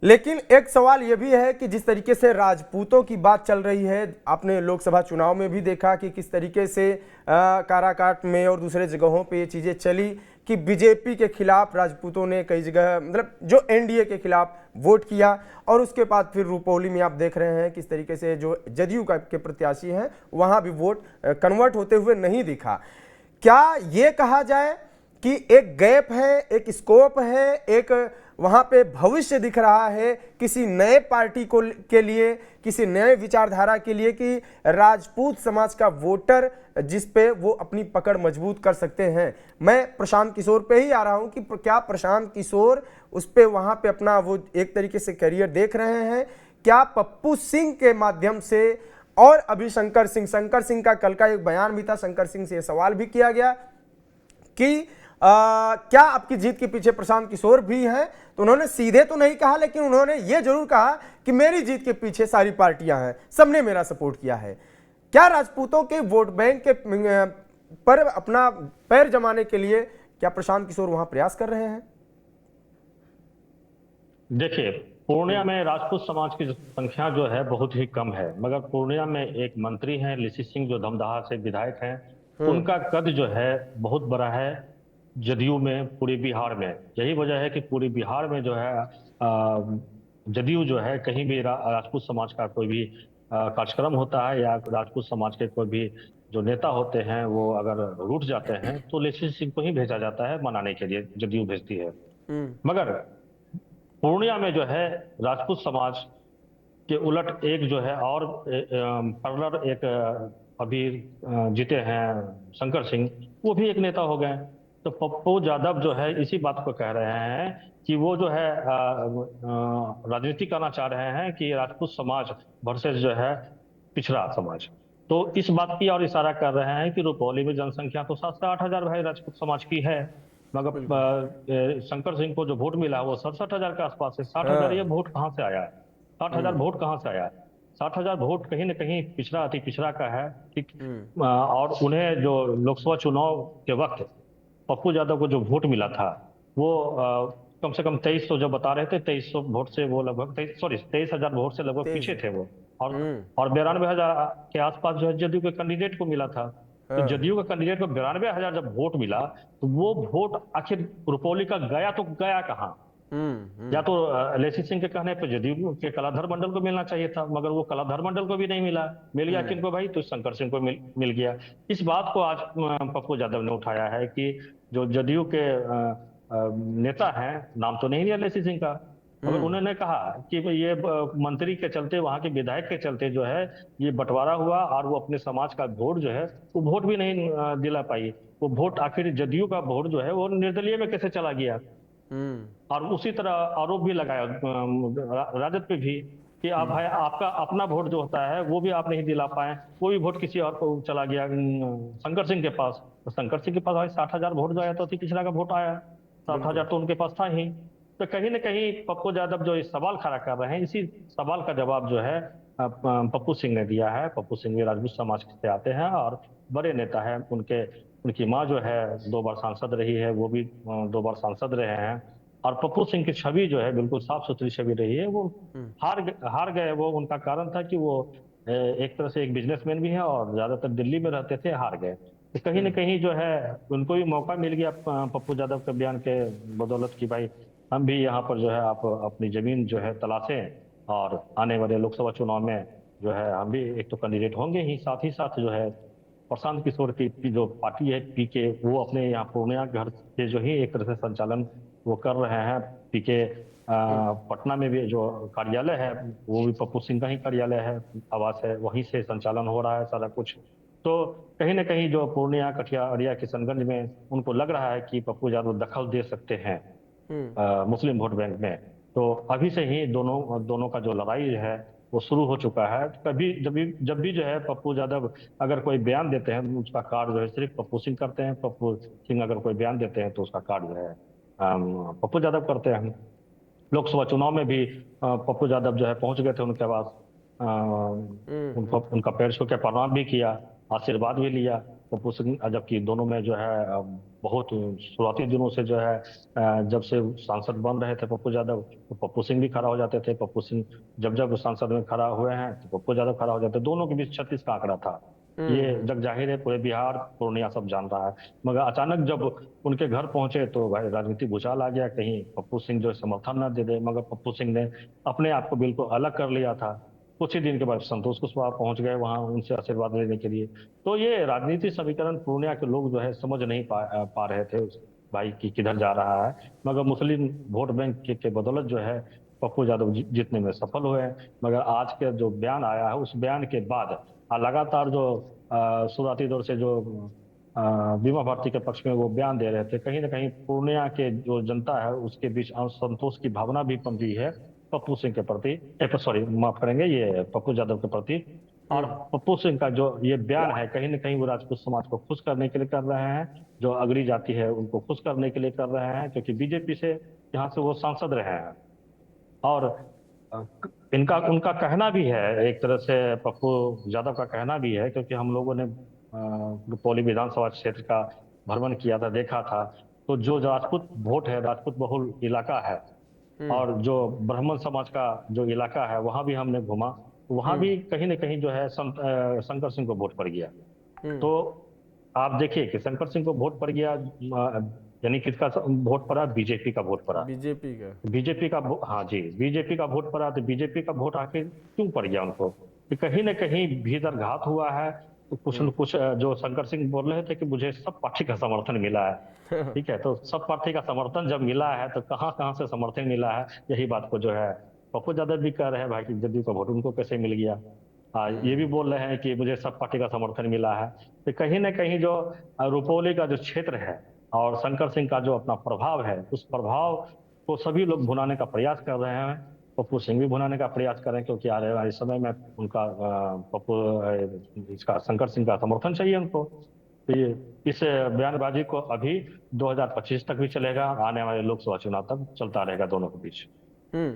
लेकिन एक सवाल यह भी है कि जिस तरीके से राजपूतों की बात चल रही है, आपने लोकसभा चुनाव में भी देखा कि किस तरीके से काराकाट में और दूसरे जगहों पे ये चीज़ें चली कि बीजेपी के खिलाफ राजपूतों ने कई जगह, मतलब जो एनडीए के खिलाफ वोट किया, और उसके बाद फिर रुपौली में आप देख रहे हैं किस तरीके से जो जदयू का के प्रत्याशी हैं वहाँ भी वोट कन्वर्ट होते हुए नहीं दिखा। क्या ये कहा जाए कि एक गैप है, एक स्कोप है, एक वहां पे भविष्य दिख रहा है किसी नए पार्टी को के लिए, किसी नए विचारधारा के लिए, कि राजपूत समाज का वोटर जिस पे वो अपनी पकड़ मजबूत कर सकते हैं? मैं प्रशांत किशोर पे ही आ रहा हूं कि क्या प्रशांत किशोर उस पे वहां पे अपना वो एक तरीके से करियर देख रहे हैं? क्या पप्पू सिंह के माध्यम से, और अभी शंकर सिंह का कल का एक बयान भी था, शंकर सिंह से सवाल भी किया गया कि क्या आपकी जीत के पीछे प्रशांत किशोर भी हैं? तो उन्होंने सीधे तो नहीं कहा, लेकिन उन्होंने यह जरूर कहा कि मेरी जीत के पीछे सारी पार्टियां हैं, सबने मेरा सपोर्ट किया है। क्या राजपूतों के वोट बैंक के पर अपना पैर जमाने के लिए क्या प्रशांत किशोर वहां प्रयास कर रहे हैं? देखिए, पूर्णिया में राजपूत समाज की संख्या जो है बहुत ही कम है, मगर पूर्णिया में एक मंत्री हैं लीसी सिंह जो धमदाहा से विधायक हैं। उनका कद जो है बहुत बड़ा है जदयू में, पूरे बिहार में। यही वजह है कि पूरे बिहार में जो है जदयू जो है कहीं भी राजपूत समाज का कोई भी कार्यक्रम होता है या राजपूत समाज के कोई भी जो नेता होते हैं वो अगर रूठ जाते हैं तो लीसी सिंह को ही भेजा जाता है मनाने के लिए, जदयू भेजती है। मगर पूर्णिया में जो है राजपूत समाज के उलट एक जो है और पर्लर एक अभी जीते हैं शंकर सिंह, वो भी एक नेता हो गए। तो पप्पू यादव जो है इसी बात को कह रहे हैं कि वो जो है राजनीति करना चाह रहे हैं कि राजपूत समाज वर्सेस जो है पिछड़ा समाज। तो इस बात की और इशारा कर रहे हैं कि रुपौली में जनसंख्या तो 7 से 8 हजार भाई राजपूत समाज की है, मगर बिल्कुल। शंकर सिंह को जो वोट मिला वो 67 हजार के आसपास है। 60 हजार ये हाँ। वोट कहाँ से आया है? 60 हजार वोट कहाँ से आया है? 60 हजार वोट कहीं ना कहीं पिछड़ा अति पिछड़ा का है। ठीक। और उन्हें जो लोकसभा चुनाव के वक्त पप्पू यादव को जो वोट मिला था वो कम से कम 2300 जो बता रहे थे, 2300 वोट से वो लगभग 23 हजार वोट से लगभग तेज पीछे है। थे वो। और 92 हजार के आसपास जो है जदयू के कैंडिडेट को मिला था। तो हाँ। जदयू के कैंडिडेट को 92 हजार जब वोट मिला तो वो वोट आखिर रुपौली का गया तो गया कहाँ? या तो लेसी सिंह के कहने पर जदयू के कलाधर मंडल को मिलना चाहिए था, मगर वो कलाधर मंडल को भी नहीं मिला। मिल गया किनको भाई? तो शंकर सिंह को मिल गया। इस बात को आज पप्पू यादव ने उठाया है कि जो जदयू के नेता हैं, नाम तो नहीं लिया लेसी सिंह का, मगर उन्होंने कहा कि भाई ये मंत्री के चलते, वहां के विधायक के चलते जो है ये बंटवारा हुआ और वो अपने समाज का वोट जो है वो वोट भी नहीं दिला पाई। वो वोट आखिर जदयू का वोट जो है वो निर्दलीय में कैसे चला गया? और उसी तरह आरोप भी लगाया राजद पे भी कि आप भाई आपका अपना वोट जो होता है वो भी आप नहीं दिला पाए, वो भी वोट किसी और को चला गया शंकर सिंह के पास। तो शंकर सिंह के पास भाई 60 हजार वोट जो आया तो अति पिछड़ा का वोट आया, 60 हजार बिल्कुल। तो उनके पास था ही। तो कहीं ना कहीं पप्पू यादव जो इस सवाल खड़ा कर रहे हैं, इसी सवाल का जवाब जो है पप्पू सिंह ने दिया है। पप्पू सिंह भी राजपूत समाज से आते हैं और बड़े नेता हैं। उनकी माँ जो है 2 बार सांसद रही है, वो भी 2 बार सांसद रहे हैं। और पप्पू सिंह की छवि जो है बिल्कुल साफ सुथरी छवि रही है। वो हार गए, वो उनका कारण था कि वो एक तरह से एक बिजनेसमैन भी है और ज्यादातर दिल्ली में रहते थे, हार गए। तो कहीं ना कहीं जो है उनको भी मौका मिल गया पप्पू यादव के बयान के बदौलत कि भाई हम भी यहाँ पर जो है आप अपनी जमीन जो है तलाशें, और आने वाले लोकसभा चुनाव में जो है हम भी एक तो कैंडिडेट होंगे ही, साथ जो है प्रशांत किशोर की जो पार्टी है पीके, वो अपने यहाँ पूर्णिया घर से जो ही एक तरह से संचालन वो कर रहे हैं। पीके पटना में भी जो कार्यालय है वो भी पप्पू सिंह का ही कार्यालय है, आवास है, वहीं से संचालन हो रहा है सारा कुछ। तो कहीं ना कहीं जो पूर्णिया, कटिया, अरिया, किशनगंज में उनको लग रहा है कि पप्पू यादव दखल दे सकते हैं मुस्लिम वोट बैंक में। तो अभी से ही दोनों दोनों का जो लड़ाई है वो शुरू हो चुका है। कभी जब भी जो है पप्पू यादव अगर कोई बयान देते हैं तो उसका कार्ड जो है सिर्फ पप्पू सिंह करते हैं। पप्पू सिंह अगर कोई बयान देते हैं तो उसका कार्ड जो है पप्पू यादव करते हैं। लोकसभा चुनाव में भी पप्पू यादव जो है पहुंच गए थे उनके पास, उनका पैर छू के प्रणाम भी किया, आशीर्वाद भी लिया। पप्पू सिंह, जबकि दोनों में जो है बहुत शुरुआती दिनों से जो है जब से सांसद बन रहे थे पप्पू यादव, तो पप्पू सिंह भी खड़ा हो जाते थे। पप्पू सिंह जब जब सांसद में खड़ा हुए हैं तो पप्पू यादव खड़ा हो जाते, दोनों के बीच 36 का आंकड़ा था। ये जग जाहिर है, पूरे बिहार पूर्णिया सब जान रहा है। मगर अचानक जब उनके घर पहुंचे तो भाई राजनीतिक भूचाल आ गया, कहीं पप्पू सिंह जो है समर्थन न दे दे। मगर पप्पू सिंह ने अपने आप को बिल्कुल अलग कर लिया था। कुछ ही दिन के बाद संतोष कुशवाहा पहुंच गए वहां उनसे आशीर्वाद लेने के लिए। तो ये राजनीतिक समीकरण पूर्णिया के लोग जो है समझ नहीं पा रहे थे उस भाई की किधर जा रहा है। मगर मुस्लिम वोट बैंक के बदौलत जो है पप्पू यादव जीतने में सफल हुए हैं। मगर आज के जो बयान आया है, उस बयान के बाद लगातार जो शुरुआती दौर से जो बीमा भारती के पक्ष में वो बयान दे रहे थे, कहीं ना कहीं पूर्णिया के जो जनता है उसके बीच असंतोष की भावना भी पन रही है पप्पू सिंह के प्रति, सॉरी माफ करेंगे, ये पप्पू यादव के प्रति। और पप्पू सिंह का जो ये बयान है, कहीं ना कहीं वो राजपूत समाज को खुश करने के लिए कर रहे हैं, जो अगड़ी जाति है उनको खुश करने के लिए कर रहे हैं, क्योंकि बीजेपी से यहाँ से वो सांसद रहे हैं। और अ, इनका उनका कहना भी है, एक तरह से पप्पू यादव का कहना भी है, क्योंकि हम लोगों ने रुपौली विधानसभा क्षेत्र का भ्रमण किया था, देखा था। तो जो राजपूत वोट है, राजपूत बहुल इलाका है, और जो ब्राह्मण समाज का जो इलाका है वहां भी हमने घूमा, वहां भी कहीं ना कहीं जो है शंकर सिंह को वोट पड़ गया। तो आप देखिए कि शंकर सिंह को वोट पड़ गया, यानी किसका वोट पड़ा? बीजेपी का वोट पड़ा। बीजेपी का। हाँ जी, बीजेपी का वोट पड़ा। तो बीजेपी का वोट आखिर क्यों पड़ गया उनको? कि कहीं ना कहीं भीतर घात हुआ है। तो कुछ न कुछ जो शंकर सिंह बोल रहे थे कि मुझे सब पार्टी का समर्थन मिला है, ठीक है, तो सब पार्टी का समर्थन जब मिला है तो कहाँ कहाँ से समर्थन मिला है, यही बात को जो है पप्पू यादव भी कह रहे हैं भाई कि जदयू का वोट उनको कैसे मिल गया। ये भी बोल रहे हैं कि मुझे सब पार्टी का समर्थन मिला है। तो कहीं ना कहीं जो रुपौली का जो क्षेत्र है और शंकर सिंह का जो अपना प्रभाव है, उस प्रभाव को सभी लोग भुनाने का प्रयास कर रहे हैं। पप्पू सिंह भी भुनाने का प्रयास कर रहे हैं, क्योंकि आने वाले समय में उनका इसका शंकर सिंह का समर्थन चाहिए उनको। तो ये इस बयानबाजी को अभी 2025 तक भी चलेगा, आने वाले लोकसभा चुनाव तक चलता रहेगा दोनों के बीच।